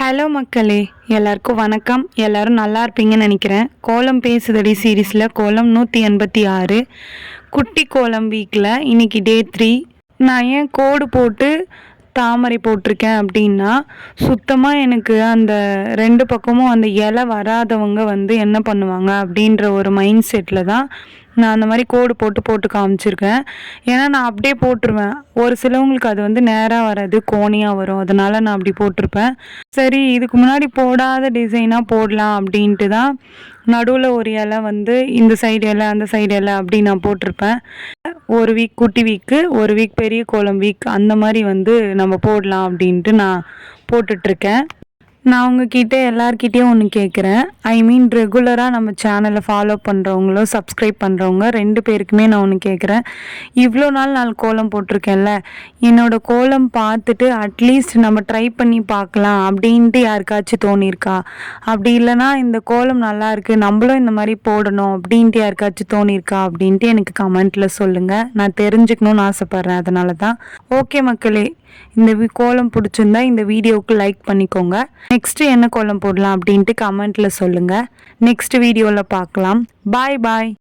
Hello மக்களே, எல்லாருக்கும் வணக்கம். எல்லோரும் நல்லா இருப்பீங்கன்னு நினைக்கிறேன். கோலம் பேசுதடி சீரீஸில் கோலம் 186 குட்டி கோலம் வீக்கில் இன்றைக்கி டே 3. நான் ஏன் கோடு போட்டு தாமரை போட்டிருக்கேன் அப்படின்னா, சுத்தமாக எனக்கு அந்த 2 பக்கமும் அந்த இலை வராதவங்க என்ன பண்ணுவாங்க அப்படின்ற ஒரு மைண்ட் செட்டில் தான் நான் அந்த மாதிரி கோடு போட்டு காமிச்சிருக்கேன். ஏன்னா நான் அப்படியே போட்டுருவேன். ஒரு சிலவங்களுக்கு அது நேராக வராது, கோணியாக வரும். அதனால் நான் அப்படி போட்டிருப்பேன். சரி, இதுக்கு முன்னாடி போடாத டிசைனாக போடலாம் அப்படின்ட்டு தான் நடுவில் ஒரு இலை இந்த சைடு இலை அந்த சைடு இலை அப்படி நான் போட்டிருப்பேன். ஒரு வீக் குட்டி வீக்கு, ஒரு வீக் பெரிய கோலம் வீக், அந்த மாதிரி நம்ம போடலாம் அப்படின்ட்டு நான் போட்டுட்ருக்கேன். நான் உங்ககிட்ட எல்லார்கிட்டேயும் ஒன்று கேட்குறேன். ரெகுலராக நம்ம சேனலை ஃபாலோ பண்ணுறவங்களோ சப்ஸ்கிரைப் பண்ணுறவங்க 2 பேருக்குமே நான் ஒன்று கேட்குறேன். இவ்வளோ நாள் கோலம் போட்டிருக்கேன்ல, என்னோடய கோலம் பார்த்துட்டு அட்லீஸ்ட் நம்ம ட்ரை பண்ணி பார்க்கலாம் அப்படின்ட்டு யாருக்காச்சும் தோணியிருக்கா? அப்படி இல்லைனா இந்த கோலம் நல்லா இருக்குது, நம்மளும் இந்த மாதிரி போடணும் அப்படின்ட்டு யாருக்காச்சும் தோணியிருக்கா அப்படின்ட்டு எனக்கு கமெண்ட்டில் சொல்லுங்கள். நான் தெரிஞ்சுக்கணுன்னு ஆசைப்பட்றேன். அதனால தான். ஓகே மக்களே, இந்த கோலம் பிடிச்சிருந்தா இந்த வீடியோவுக்கு லைக் பண்ணிக்கோங்க. நெக்ஸ்ட்டு என்ன கோலம் போடலாம் அப்படின்ட்டு கமெண்ட்டில் சொல்லுங்கள். நெக்ஸ்ட் வீடியோவில் பார்க்கலாம். பாய் பாய்.